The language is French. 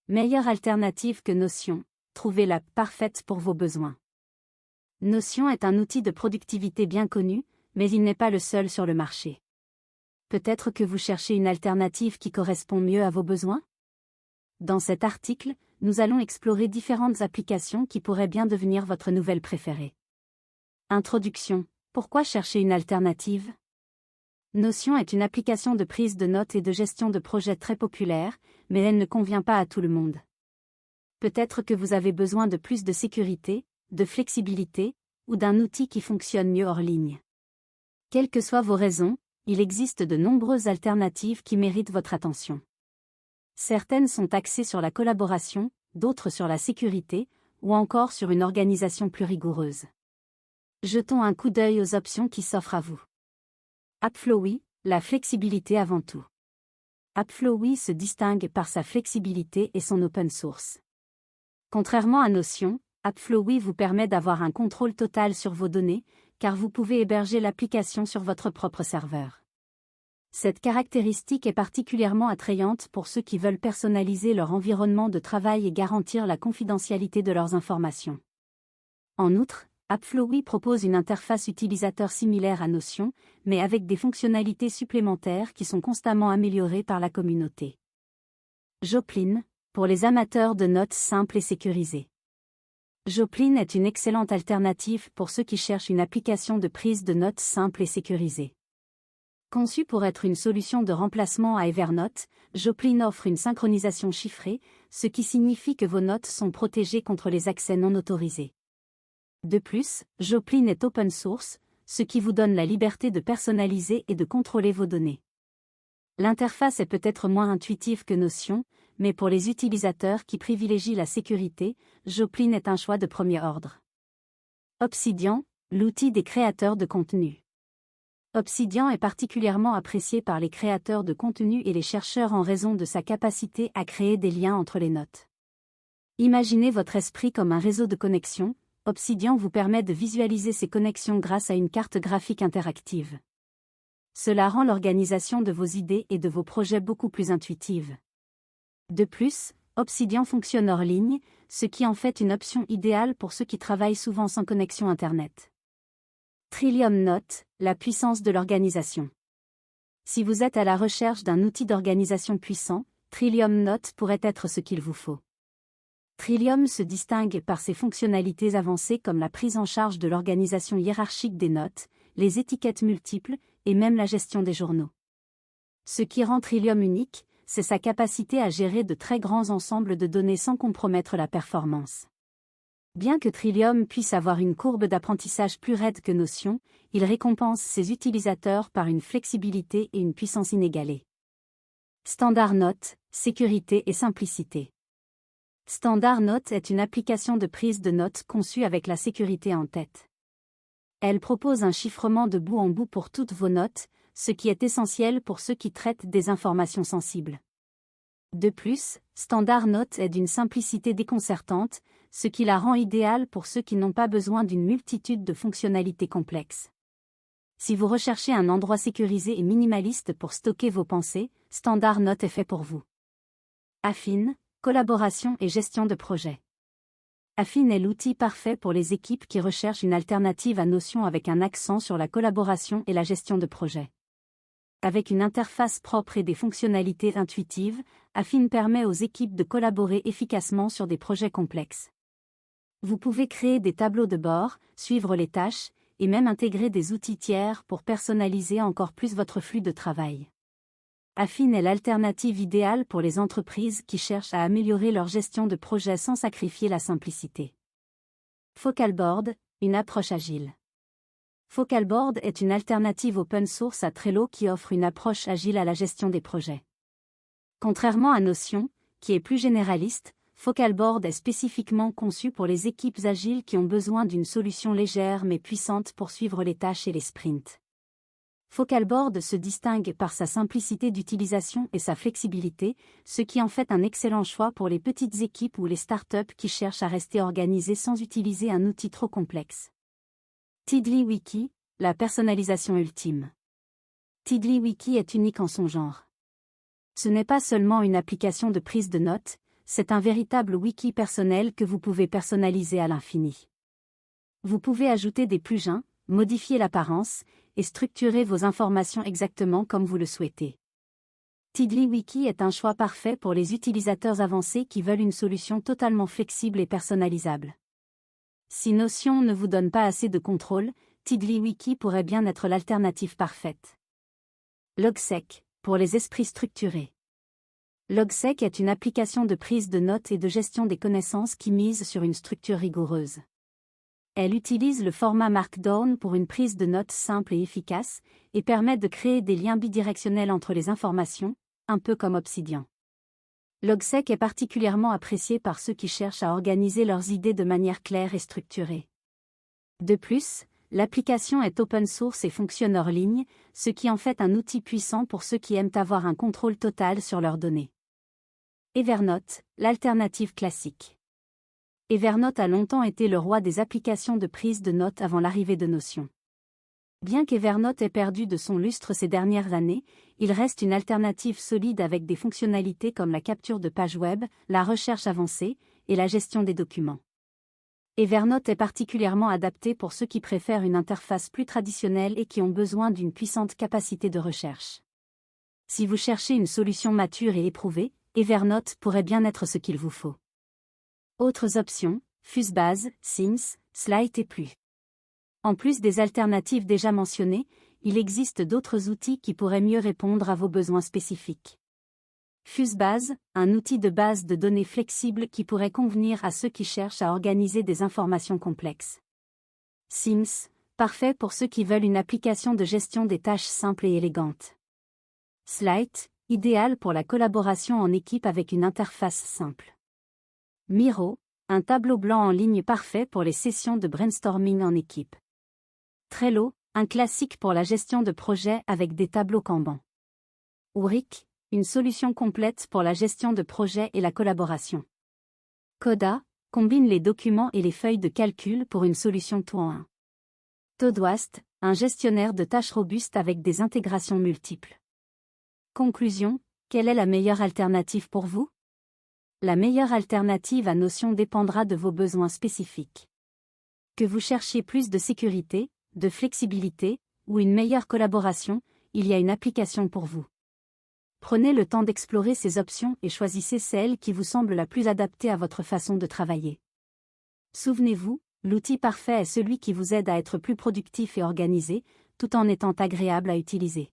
Meilleure alternative que Notion, trouvez l'app parfaite pour vos besoins. Notion est un outil de productivité bien connu, mais il n'est pas le seul sur le marché. Peut-être que vous cherchez une alternative qui correspond mieux à vos besoins? Dans cet article, nous allons explorer différentes applications qui pourraient bien devenir votre nouvelle préférée. Introduction. Pourquoi chercher une alternative? Notion est une application de prise de notes et de gestion de projets très populaire, mais elle ne convient pas à tout le monde. Peut-être que vous avez besoin de plus de sécurité, de flexibilité, ou d'un outil qui fonctionne mieux hors ligne. Quelles que soient vos raisons, il existe de nombreuses alternatives qui méritent votre attention. Certaines sont axées sur la collaboration, d'autres sur la sécurité, ou encore sur une organisation plus rigoureuse. Jetons un coup d'œil aux options qui s'offrent à vous. AppFlowy, la flexibilité avant tout. AppFlowy se distingue par sa flexibilité et son open source. Contrairement à Notion, AppFlowy vous permet d'avoir un contrôle total sur vos données, car vous pouvez héberger l'application sur votre propre serveur. Cette caractéristique est particulièrement attrayante pour ceux qui veulent personnaliser leur environnement de travail et garantir la confidentialité de leurs informations. En outre, AppFlowy propose une interface utilisateur similaire à Notion, mais avec des fonctionnalités supplémentaires qui sont constamment améliorées par la communauté. Joplin, pour les amateurs de notes simples et sécurisées. Joplin est une excellente alternative pour ceux qui cherchent une application de prise de notes simple et sécurisée. Conçue pour être une solution de remplacement à Evernote, Joplin offre une synchronisation chiffrée, ce qui signifie que vos notes sont protégées contre les accès non autorisés. De plus, Joplin est open source, ce qui vous donne la liberté de personnaliser et de contrôler vos données. L'interface est peut-être moins intuitive que Notion, mais pour les utilisateurs qui privilégient la sécurité, Joplin est un choix de premier ordre. Obsidian, l'outil des créateurs de contenu. Obsidian est particulièrement apprécié par les créateurs de contenu et les chercheurs en raison de sa capacité à créer des liens entre les notes. Imaginez votre esprit comme un réseau de connexions. Obsidian vous permet de visualiser ces connexions grâce à une carte graphique interactive. Cela rend l'organisation de vos idées et de vos projets beaucoup plus intuitive. De plus, Obsidian fonctionne hors ligne, ce qui en fait une option idéale pour ceux qui travaillent souvent sans connexion Internet. Trillium Note, la puissance de l'organisation. Si vous êtes à la recherche d'un outil d'organisation puissant, Trillium Note pourrait être ce qu'il vous faut. Trillium se distingue par ses fonctionnalités avancées comme la prise en charge de l'organisation hiérarchique des notes, les étiquettes multiples, et même la gestion des journaux. Ce qui rend Trillium unique, c'est sa capacité à gérer de très grands ensembles de données sans compromettre la performance. Bien que Trillium puisse avoir une courbe d'apprentissage plus raide que Notion, il récompense ses utilisateurs par une flexibilité et une puissance inégalées. Standard Note, sécurité et simplicité. Standard Note est une application de prise de notes conçue avec la sécurité en tête. Elle propose un chiffrement de bout en bout pour toutes vos notes, ce qui est essentiel pour ceux qui traitent des informations sensibles. De plus, Standard Note est d'une simplicité déconcertante, ce qui la rend idéale pour ceux qui n'ont pas besoin d'une multitude de fonctionnalités complexes. Si vous recherchez un endroit sécurisé et minimaliste pour stocker vos pensées, Standard Note est fait pour vous. Affine, collaboration et gestion de projet. Affine est l'outil parfait pour les équipes qui recherchent une alternative à Notion avec un accent sur la collaboration et la gestion de projet. Avec une interface propre et des fonctionnalités intuitives, Affine permet aux équipes de collaborer efficacement sur des projets complexes. Vous pouvez créer des tableaux de bord, suivre les tâches, et même intégrer des outils tiers pour personnaliser encore plus votre flux de travail. Affine est l'alternative idéale pour les entreprises qui cherchent à améliorer leur gestion de projet sans sacrifier la simplicité. Focalboard, une approche agile. Focalboard est une alternative open source à Trello qui offre une approche agile à la gestion des projets. Contrairement à Notion, qui est plus généraliste, Focalboard est spécifiquement conçu pour les équipes agiles qui ont besoin d'une solution légère mais puissante pour suivre les tâches et les sprints. Focalboard se distingue par sa simplicité d'utilisation et sa flexibilité, ce qui en fait un excellent choix pour les petites équipes ou les startups qui cherchent à rester organisées sans utiliser un outil trop complexe. TiddlyWiki, la personnalisation ultime. TiddlyWiki est unique en son genre. Ce n'est pas seulement une application de prise de notes, c'est un véritable wiki personnel que vous pouvez personnaliser à l'infini. Vous pouvez ajouter des plugins, modifier l'apparence, et structurer vos informations exactement comme vous le souhaitez. TiddlyWiki est un choix parfait pour les utilisateurs avancés qui veulent une solution totalement flexible et personnalisable. Si Notion ne vous donne pas assez de contrôle, TiddlyWiki pourrait bien être l'alternative parfaite. Logseq, pour les esprits structurés. Logseq est une application de prise de notes et de gestion des connaissances qui mise sur une structure rigoureuse. Elle utilise le format Markdown pour une prise de notes simple et efficace, et permet de créer des liens bidirectionnels entre les informations, un peu comme Obsidian. Logseq est particulièrement apprécié par ceux qui cherchent à organiser leurs idées de manière claire et structurée. De plus, l'application est open source et fonctionne hors ligne, ce qui en fait un outil puissant pour ceux qui aiment avoir un contrôle total sur leurs données. Evernote, l'alternative classique. Evernote a longtemps été le roi des applications de prise de notes avant l'arrivée de Notion. Bien qu'Evernote ait perdu de son lustre ces dernières années, il reste une alternative solide avec des fonctionnalités comme la capture de pages web, la recherche avancée, et la gestion des documents. Evernote est particulièrement adapté pour ceux qui préfèrent une interface plus traditionnelle et qui ont besoin d'une puissante capacité de recherche. Si vous cherchez une solution mature et éprouvée, Evernote pourrait bien être ce qu'il vous faut. Autres options, FuseBase, Sims, Slide et plus. En plus des alternatives déjà mentionnées, il existe d'autres outils qui pourraient mieux répondre à vos besoins spécifiques. FuseBase, un outil de base de données flexible qui pourrait convenir à ceux qui cherchent à organiser des informations complexes. Sims, parfait pour ceux qui veulent une application de gestion des tâches simples et élégantes. Slide, idéal pour la collaboration en équipe avec une interface simple. Miro, un tableau blanc en ligne parfait pour les sessions de brainstorming en équipe. Trello, un classique pour la gestion de projets avec des tableaux Kanban. Ouric, une solution complète pour la gestion de projets et la collaboration. Coda, combine les documents et les feuilles de calcul pour une solution tout en un. Todoist, un gestionnaire de tâches robuste avec des intégrations multiples. Conclusion, quelle est la meilleure alternative pour vous? La meilleure alternative à Notion dépendra de vos besoins spécifiques. Que vous cherchiez plus de sécurité, de flexibilité, ou une meilleure collaboration, il y a une application pour vous. Prenez le temps d'explorer ces options et choisissez celle qui vous semble la plus adaptée à votre façon de travailler. Souvenez-vous, l'outil parfait est celui qui vous aide à être plus productif et organisé, tout en étant agréable à utiliser.